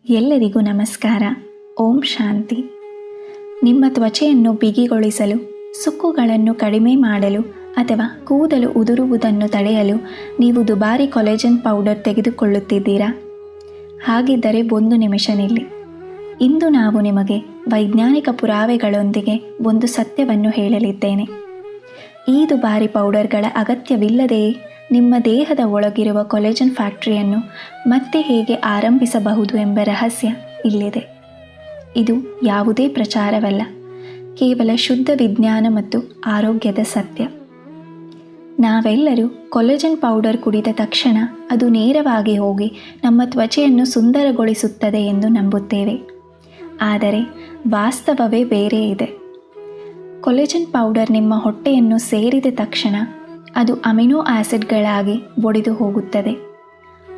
ಎಲ್ಲರಿಗೂ ನಮಸ್ಕಾರ. ಓಂ ಶಾಂತಿ. ನಿಮ್ಮ ತ್ವಚೆಯನ್ನು ಬಿಗಿಗೊಳಿಸಲು, ಸುಕ್ಕುಗಳನ್ನು ಕಡಿಮೆ ಮಾಡಲು ಅಥವಾ ಕೂದಲು ಉದುರುವುದನ್ನು ತಡೆಯಲು ನೀವು ದುಬಾರಿ ಕೊಲೆಜನ್ ಪೌಡರ್ ತೆಗೆದುಕೊಳ್ಳುತ್ತಿದ್ದೀರಾ? ಹಾಗಿದ್ದರೆ ಒಂದು ನಿಮಿಷ ನಿಲ್ಲಿ. ಇಂದು ನಾವು ನಿಮಗೆ ವೈಜ್ಞಾನಿಕ ಪುರಾವೆಗಳೊಂದಿಗೆ ಒಂದು ಸತ್ಯವನ್ನು ಹೇಳಲಿದ್ದೇನೆ. ಈ ದುಬಾರಿ ಪೌಡರ್ಗಳ ಅಗತ್ಯವಿಲ್ಲದೆಯೇ ನಿಮ್ಮ ದೇಹದ ಒಳಗಿರುವ ಕೊಲೆಜನ್ ಫ್ಯಾಕ್ಟರಿಯನ್ನು ಮತ್ತೆ ಹೇಗೆ ಆರಂಭಿಸಬಹುದು ಎಂಬ ರಹಸ್ಯ ಇಲ್ಲಿದೆ. ಇದು ಯಾವುದೇ ಪ್ರಚಾರವಲ್ಲ, ಕೇವಲ ಶುದ್ಧ ವಿಜ್ಞಾನ ಮತ್ತು ಆರೋಗ್ಯದ ಸತ್ಯ. ನಾವೆಲ್ಲರೂ ಕೊಲೆಜನ್ ಪೌಡರ್ ಕುಡಿದ ತಕ್ಷಣ ಅದು ನೇರವಾಗಿ ಹೋಗಿ ನಮ್ಮ ತ್ವಚೆಯನ್ನು ಸುಂದರಗೊಳಿಸುತ್ತದೆ ಎಂದು ನಂಬುತ್ತೇವೆ. ಆದರೆ ವಾಸ್ತವವೇ ಬೇರೆ ಇದೆ. ಕೊಲೆಜನ್ ಪೌಡರ್ ನಿಮ್ಮ ಹೊಟ್ಟೆಯನ್ನು ಸೇರಿದ ತಕ್ಷಣ ಅದು ಅಮಿನೋ ಆಸಿಡ್ಗಳಾಗಿ ಒಡೆದು ಹೋಗುತ್ತದೆ.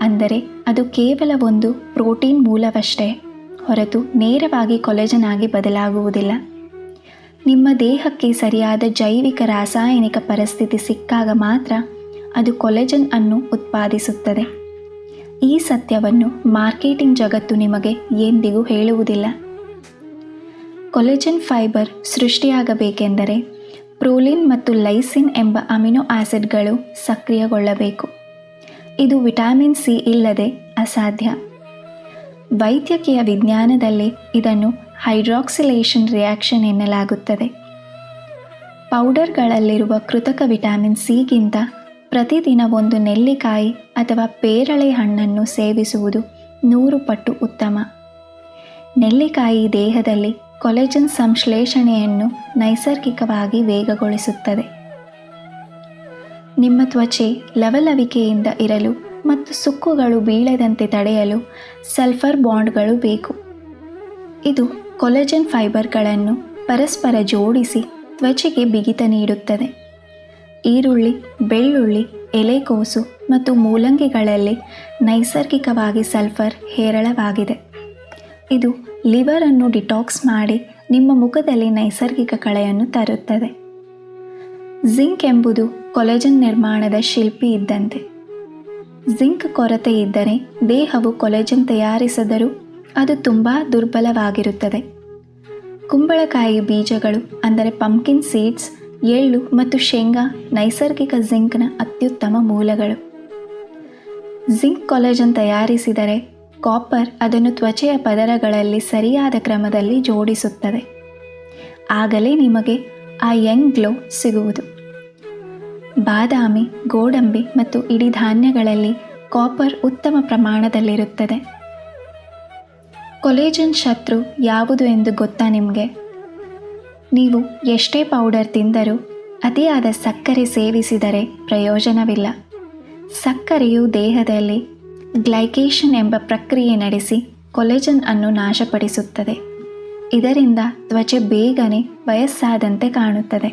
ಅಂದರೆ ಅದು ಕೇವಲ ಒಂದು ಪ್ರೋಟೀನ್ ಮೂಲವಷ್ಟೇ ಹೊರತು ನೇರವಾಗಿ ಕೊಲೆಜನ್ ಆಗಿ ಬದಲಾಗುವುದಿಲ್ಲ. ನಿಮ್ಮ ದೇಹಕ್ಕೆ ಸರಿಯಾದ ಜೈವಿಕ ರಾಸಾಯನಿಕ ಪರಿಸ್ಥಿತಿ ಸಿಕ್ಕಾಗ ಮಾತ್ರ ಅದು ಕೊಲೆಜನ್ ಅನ್ನು ಉತ್ಪಾದಿಸುತ್ತದೆ. ಈ ಸತ್ಯವನ್ನು ಮಾರ್ಕೆಟಿಂಗ್ ಜಗತ್ತು ನಿಮಗೆ ಎಂದಿಗೂ ಹೇಳುವುದಿಲ್ಲ. ಕೊಲೆಜನ್ ಫೈಬರ್ ಸೃಷ್ಟಿಯಾಗಬೇಕೆಂದರೆ ಪ್ರೋಲಿನ್ ಮತ್ತು ಲೈಸಿನ್ ಎಂಬ ಅಮಿನೋ ಆಸಿಡ್ಗಳು ಸಕ್ರಿಯಗೊಳ್ಳಬೇಕು. ಇದು ವಿಟಮಿನ್ ಸಿ ಇಲ್ಲದೆ ಅಸಾಧ್ಯ. ವೈದ್ಯಕೀಯ ವಿಜ್ಞಾನದಲ್ಲಿ ಇದನ್ನು ಹೈಡ್ರಾಕ್ಸಿಲೇಷನ್ ರಿಯಾಕ್ಷನ್ ಎನ್ನಲಾಗುತ್ತದೆ. ಪೌಡರ್ಗಳಲ್ಲಿರುವ ಕೃತಕ ವಿಟಮಿನ್ ಸಿಗಿಂತ ಪ್ರತಿದಿನ ಒಂದು ನೆಲ್ಲಿಕಾಯಿ ಅಥವಾ ಪೇರಳೆ ಹಣ್ಣನ್ನು ಸೇವಿಸುವುದು 100 ಪಟ್ಟು ಉತ್ತಮ. ನೆಲ್ಲಿಕಾಯಿ ದೇಹದಲ್ಲಿ ಕೊಲೆಜನ್ ಸಂಶ್ಲೇಷಣೆಯನ್ನು ನೈಸರ್ಗಿಕವಾಗಿ ವೇಗಗೊಳಿಸುತ್ತದೆ. ನಿಮ್ಮ ತ್ವಚೆ ಲವಲವಿಕೆಯಿಂದ ಇರಲು ಮತ್ತು ಸುಕ್ಕುಗಳು ಬೀಳದಂತೆ ತಡೆಯಲು ಸಲ್ಫರ್ ಬಾಂಡ್ಗಳು ಬೇಕು. ಇದು ಕೊಲೆಜನ್ ಫೈಬರ್ಗಳನ್ನು ಪರಸ್ಪರ ಜೋಡಿಸಿ ತ್ವಚೆಗೆ ಬಿಗಿತ ನೀಡುತ್ತದೆ. ಈರುಳ್ಳಿ, ಬೆಳ್ಳುಳ್ಳಿ, ಎಲೆಕೋಸು ಮತ್ತು ಮೂಲಂಗಿಗಳಲ್ಲಿ ನೈಸರ್ಗಿಕವಾಗಿ ಸಲ್ಫರ್ ಹೇರಳವಾಗಿದೆ. ಇದು ಲಿವರ್ ಅನ್ನು ಡಿಟಾಕ್ಸ್ ಮಾಡಿ ನಿಮ್ಮ ಮುಖದಲ್ಲಿ ನೈಸರ್ಗಿಕ ಕಳೆಯನ್ನು ತರುತ್ತದೆ. ಜಿಂಕ್ ಎಂಬುದು ಕೊಲೆಜನ್ ನಿರ್ಮಾಣದ ಶಿಲ್ಪಿ ಇದ್ದಂತೆ. ಜಿಂಕ್ ಕೊರತೆ ಇದ್ದರೆ ದೇಹವು ಕೊಲೆಜನ್ ತಯಾರಿಸಿದರೂ ಅದು ತುಂಬ ದುರ್ಬಲವಾಗಿರುತ್ತದೆ. ಕುಂಬಳಕಾಯಿ ಬೀಜಗಳು ಅಂದರೆ ಪಂಪ್ಕಿನ್ ಸೀಡ್ಸ್, ಎಳ್ಳು ಮತ್ತು ಶೇಂಗಾ ನೈಸರ್ಗಿಕ ಜಿಂಕ್ನ ಅತ್ಯುತ್ತಮ ಮೂಲಗಳು. ಜಿಂಕ್ ಕೊಲೆಜನ್ ತಯಾರಿಸಿದರೆ ಕಾಪರ್ ಅದನ್ನು ತ್ವಚೆಯ ಪದರಗಳಲ್ಲಿ ಸರಿಯಾದ ಕ್ರಮದಲ್ಲಿ ಜೋಡಿಸುತ್ತದೆ. ಆಗಲೇ ನಿಮಗೆ ಆ ಯಂಗ್ ಗ್ಲೋ ಸಿಗುವುದು. ಬಾದಾಮಿ, ಗೋಡಂಬಿ ಮತ್ತು ಇಡೀ ಧಾನ್ಯಗಳಲ್ಲಿ ಕಾಪರ್ ಉತ್ತಮ ಪ್ರಮಾಣದಲ್ಲಿರುತ್ತದೆ. ಕೊಲೆಜನ್ ಶತ್ರು ಯಾವುದು ಎಂದು ಗೊತ್ತಾ ನಿಮಗೆ? ನೀವು ಎಷ್ಟೇ ಪೌಡರ್ ತಿಂದರೂ ಅತಿಯಾದ ಸಕ್ಕರೆ ಸೇವಿಸಿದರೆ ಪ್ರಯೋಜನವಿಲ್ಲ. ಸಕ್ಕರೆಯು ದೇಹದಲ್ಲಿ ಗ್ಲೈಕೇಷನ್ ಎಂಬ ಪ್ರಕ್ರಿಯೆ ನಡೆಸಿ ಕೊಲೆಜನ್ ಅನ್ನು ನಾಶಪಡಿಸುತ್ತದೆ. ಇದರಿಂದ ತ್ವಚೆ ಬೇಗನೆ ವಯಸ್ಸಾದಂತೆ ಕಾಣುತ್ತದೆ.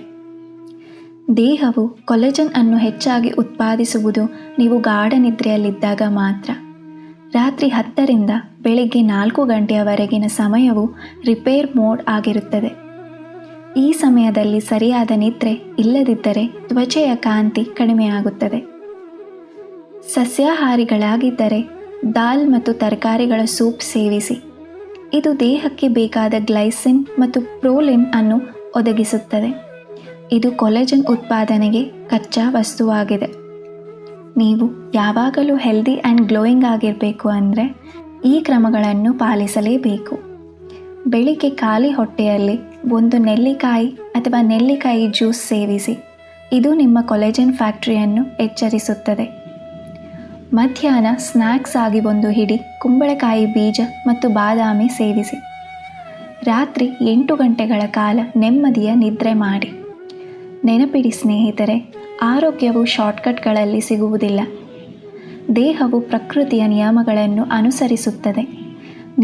ದೇಹವು ಕೊಲೆಜನ್ ಅನ್ನು ಹೆಚ್ಚಾಗಿ ಉತ್ಪಾದಿಸುವುದು ನೀವು ಗಾಢ ನಿದ್ರೆಯಲ್ಲಿದ್ದಾಗ ಮಾತ್ರ. ರಾತ್ರಿ 10ರಿಂದ ಬೆಳಿಗ್ಗೆ 4 ಗಂಟೆಯವರೆಗಿನ ಸಮಯವು ರಿಪೇರ್ ಮೋಡ್ ಆಗಿರುತ್ತದೆ. ಈ ಸಮಯದಲ್ಲಿ ಸರಿಯಾದ ನಿದ್ರೆ ಇಲ್ಲದಿದ್ದರೆ ತ್ವಚೆಯ ಕಾಂತಿ ಕಡಿಮೆಯಾಗುತ್ತದೆ. ಸಸ್ಯಾಹಾರಿಗಳಾಗಿದ್ದರೆ ದಾಲ್ ಮತ್ತು ತರಕಾರಿಗಳ ಸೂಪ್ ಸೇವಿಸಿ. ಇದು ದೇಹಕ್ಕೆ ಬೇಕಾದ ಗ್ಲೈಸಿನ್ ಮತ್ತು ಪ್ರೋಲಿನ್ ಅನ್ನು ಒದಗಿಸುತ್ತದೆ. ಇದು ಕೊಲೆಜನ್ ಉತ್ಪಾದನೆಗೆ ಕಚ್ಚಾ ವಸ್ತುವಾಗಿದೆ. ನೀವು ಯಾವಾಗಲೂ ಹೆಲ್ದಿ ಆ್ಯಂಡ್ ಗ್ಲೋಯಿಂಗ್ ಆಗಿರಬೇಕು ಅಂದರೆ ಈ ಕ್ರಮಗಳನ್ನು ಪಾಲಿಸಲೇಬೇಕು. ಬೆಳಿಗ್ಗೆ ಖಾಲಿ ಹೊಟ್ಟೆಯಲ್ಲಿ ಒಂದು ನೆಲ್ಲಿಕಾಯಿ ಅಥವಾ ನೆಲ್ಲಿಕಾಯಿ ಜ್ಯೂಸ್ ಸೇವಿಸಿ. ಇದು ನಿಮ್ಮ ಕೊಲೆಜನ್ ಫ್ಯಾಕ್ಟರಿಯನ್ನು ಎಚ್ಚರಿಸುತ್ತದೆ. ಮಧ್ಯಾಹ್ನ ಸ್ನ್ಯಾಕ್ಸ್ ಆಗಿ ಒಂದು ಹಿಡಿ ಕುಂಬಳಕಾಯಿ ಬೀಜ ಮತ್ತು ಬಾದಾಮಿ ಸೇವಿಸಿ. ರಾತ್ರಿ 8 ಗಂಟೆಗಳ ಕಾಲ ನೆಮ್ಮದಿಯ ನಿದ್ರೆ ಮಾಡಿ. ನೆನಪಿಡಿ ಸ್ನೇಹಿತರೆ, ಆರೋಗ್ಯವು ಶಾರ್ಟ್ಕಟ್ಗಳಲ್ಲಿ ಸಿಗುವುದಿಲ್ಲ. ದೇಹವು ಪ್ರಕೃತಿಯ ನಿಯಮಗಳನ್ನು ಅನುಸರಿಸುತ್ತದೆ.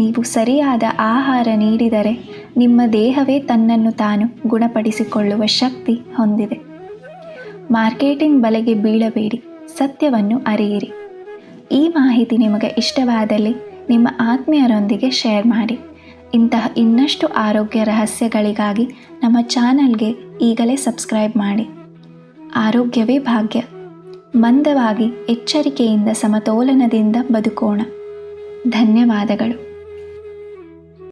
ನೀವು ಸರಿಯಾದ ಆಹಾರ ನೀಡಿದರೆ ನಿಮ್ಮ ದೇಹವೇ ತನ್ನನ್ನು ತಾನು ಗುಣಪಡಿಸಿಕೊಳ್ಳುವ ಶಕ್ತಿ ಹೊಂದಿದೆ. ಮಾರ್ಕೆಟಿಂಗ್ ಬಲೆಗೆ ಬೀಳಬೇಡಿ, ಸತ್ಯವನ್ನು ಅರಿಯಿರಿ. ಈ ಮಾಹಿತಿ ನಿಮಗೆ ಇಷ್ಟವಾದಲ್ಲಿ ನಿಮ್ಮ ಆತ್ಮೀಯರೊಂದಿಗೆ ಶೇರ್ ಮಾಡಿ. ಇಂತಹ ಇನ್ನಷ್ಟು ಆರೋಗ್ಯ ರಹಸ್ಯಗಳಿಗಾಗಿ ನಮ್ಮ ಚಾನಲ್ಗೆ ಈಗಲೇ ಸಬ್ಸ್ಕ್ರೈಬ್ ಮಾಡಿ. ಆರೋಗ್ಯವೇ ಭಾಗ್ಯ. ಮಂದವಾಗಿ ಎಚ್ಚರಿಕೆಯಿಂದ ಸಮತೋಲನದಿಂದ ಬದುಕೋಣ. ಧನ್ಯವಾದಗಳು.